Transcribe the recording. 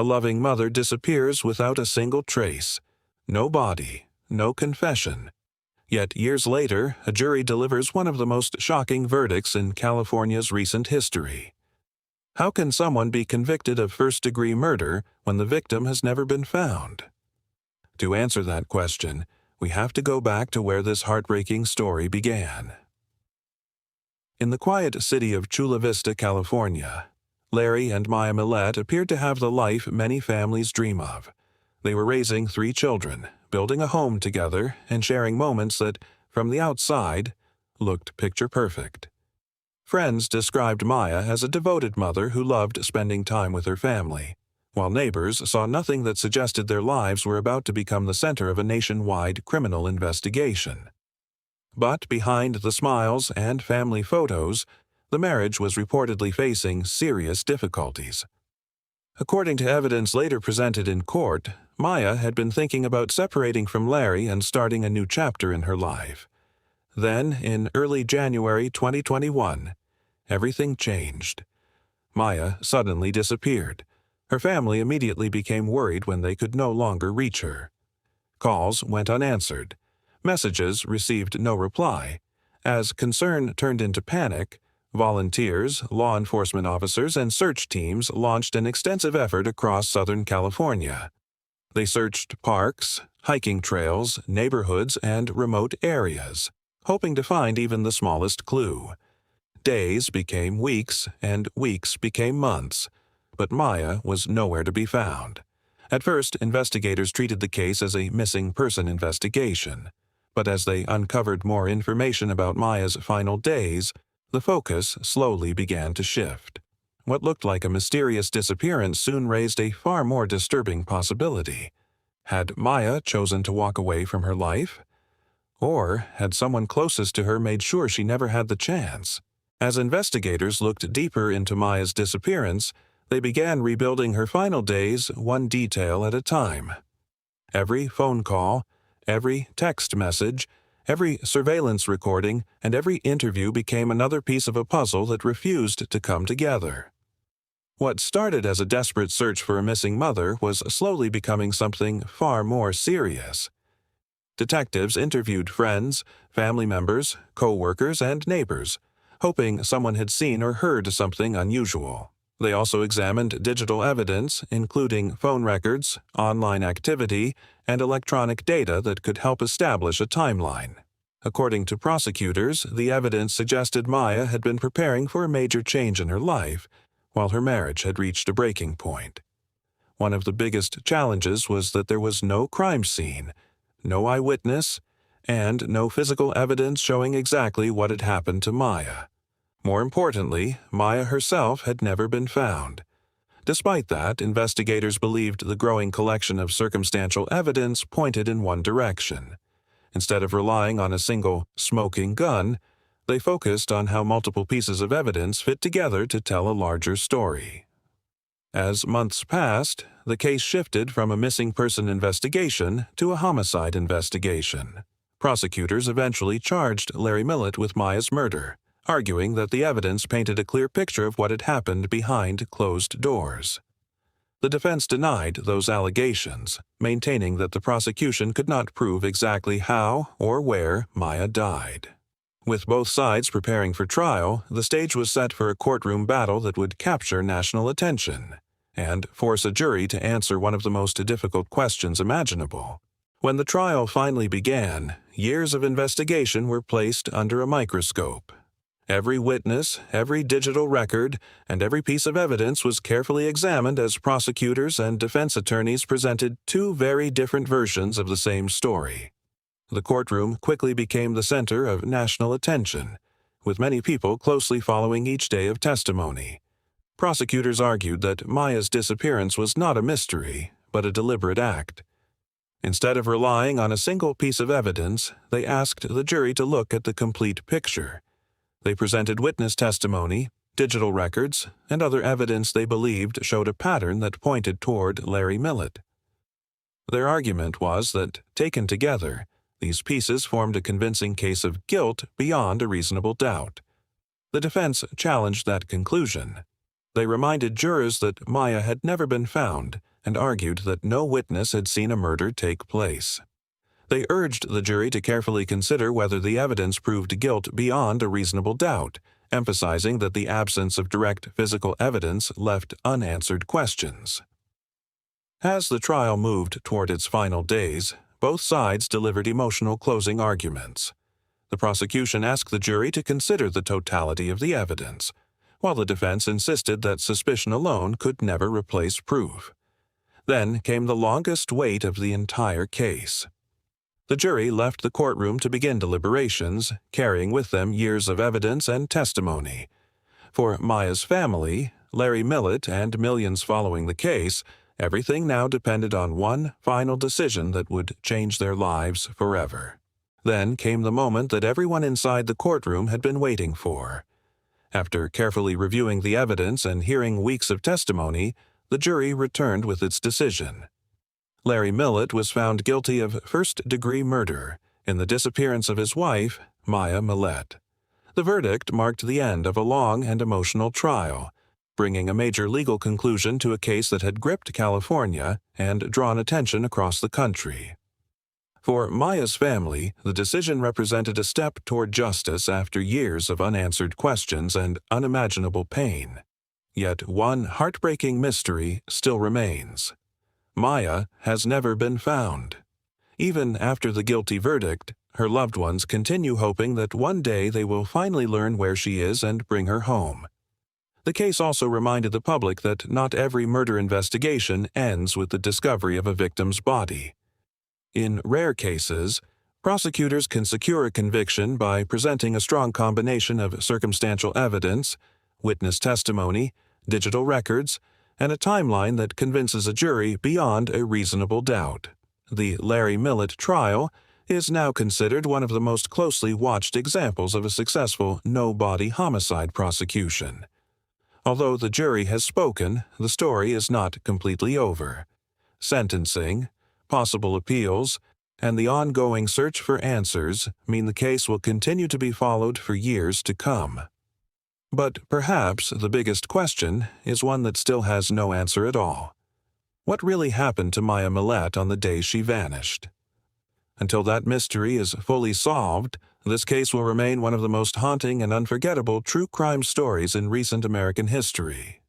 A loving mother disappears without a single trace. No body, no confession. Yet years later, a jury delivers one of the most shocking verdicts in California's recent history. How can someone be convicted of first-degree murder when the victim has never been found? To answer that question, we have to go back to where this heartbreaking story began. In the quiet city of Chula Vista, California, Larry and Maya Millete appeared to have the life many families dream of. They were raising 3 children, building a home together, and sharing moments that, from the outside, looked picture-perfect. Friends described Maya as a devoted mother who loved spending time with her family, while neighbors saw nothing that suggested their lives were about to become the center of a nationwide criminal investigation. But behind the smiles and family photos, the marriage was reportedly facing serious difficulties. According to evidence later presented in court, Maya had been thinking about separating from Larry and starting a new chapter in her life. Then, in early January 2021, everything changed. Maya suddenly disappeared. Her family immediately became worried when they could no longer reach her. Calls went unanswered. Messages received no reply. As concern turned into panic, volunteers, law enforcement officers, and search teams launched an extensive effort across Southern California. They searched parks, hiking trails, neighborhoods, and remote areas, hoping to find even the smallest clue. Days became weeks, and weeks became months, but Maya was nowhere to be found. At first, investigators treated the case as a missing person investigation. But as they uncovered more information about Maya's final days, the focus slowly began to shift. What looked like a mysterious disappearance soon raised a far more disturbing possibility. Had Maya chosen to walk away from her life? Or had someone closest to her made sure she never had the chance? As investigators looked deeper into Maya's disappearance, they began rebuilding her final days one detail at a time. Every phone call, every text message, every surveillance recording, and every interview became another piece of a puzzle that refused to come together. What started as a desperate search for a missing mother was slowly becoming something far more serious. Detectives interviewed friends, family members, co-workers, and neighbors, hoping someone had seen or heard something unusual. They also examined digital evidence, including phone records, online activity, and electronic data that could help establish a timeline. According to prosecutors, the evidence suggested Maya had been preparing for a major change in her life, while her marriage had reached a breaking point. One of the biggest challenges was that there was no crime scene, no eyewitness, and no physical evidence showing exactly what had happened to Maya. More importantly, Maya herself had never been found. Despite that, investigators believed the growing collection of circumstantial evidence pointed in one direction. Instead of relying on a single smoking gun, they focused on how multiple pieces of evidence fit together to tell a larger story. As months passed, the case shifted from a missing person investigation to a homicide investigation. Prosecutors eventually charged Larry Millete with Maya's murder, arguing that the evidence painted a clear picture of what had happened behind closed doors. The defense denied those allegations, maintaining that the prosecution could not prove exactly how or where Maya died. With both sides preparing for trial, the stage was set for a courtroom battle that would capture national attention and force a jury to answer one of the most difficult questions imaginable. When the trial finally began, years of investigation were placed under a microscope. Every witness, every digital record, and every piece of evidence was carefully examined as prosecutors and defense attorneys presented 2 very different versions of the same story. The courtroom quickly became the center of national attention, with many people closely following each day of testimony. Prosecutors argued that Maya's disappearance was not a mystery, but a deliberate act. Instead of relying on a single piece of evidence, they asked the jury to look at the complete picture. They presented witness testimony, digital records, and other evidence they believed showed a pattern that pointed toward Larry Millete. Their argument was that, taken together, these pieces formed a convincing case of guilt beyond a reasonable doubt. The defense challenged that conclusion. They reminded jurors that Maya had never been found and argued that no witness had seen a murder take place. They urged the jury to carefully consider whether the evidence proved guilt beyond a reasonable doubt, emphasizing that the absence of direct physical evidence left unanswered questions. As the trial moved toward its final days, both sides delivered emotional closing arguments. The prosecution asked the jury to consider the totality of the evidence, while the defense insisted that suspicion alone could never replace proof. Then came the longest wait of the entire case. The jury left the courtroom to begin deliberations, carrying with them years of evidence and testimony. For Maya's family, Larry Millete, and millions following the case, everything now depended on one final decision that would change their lives forever. Then came the moment that everyone inside the courtroom had been waiting for. After carefully reviewing the evidence and hearing weeks of testimony, the jury returned with its decision. Larry Millete was found guilty of first-degree murder in the disappearance of his wife, Maya Millete. The verdict marked the end of a long and emotional trial, bringing a major legal conclusion to a case that had gripped California and drawn attention across the country. For Maya's family, the decision represented a step toward justice after years of unanswered questions and unimaginable pain. Yet one heartbreaking mystery still remains. Maya has never been found. Even after the guilty verdict, her loved ones continue hoping that one day they will finally learn where she is and bring her home. The case also reminded the public that not every murder investigation ends with the discovery of a victim's body. In rare cases, prosecutors can secure a conviction by presenting a strong combination of circumstantial evidence, witness testimony, digital records, and a timeline that convinces a jury beyond a reasonable doubt. The Larry Millete trial is now considered one of the most closely watched examples of a successful no-body homicide prosecution. Although the jury has spoken, the story is not completely over. Sentencing, possible appeals, and the ongoing search for answers mean the case will continue to be followed for years to come. But perhaps the biggest question is one that still has no answer at all. What really happened to Maya Millete on the day she vanished? Until that mystery is fully solved, this case will remain one of the most haunting and unforgettable true crime stories in recent American history.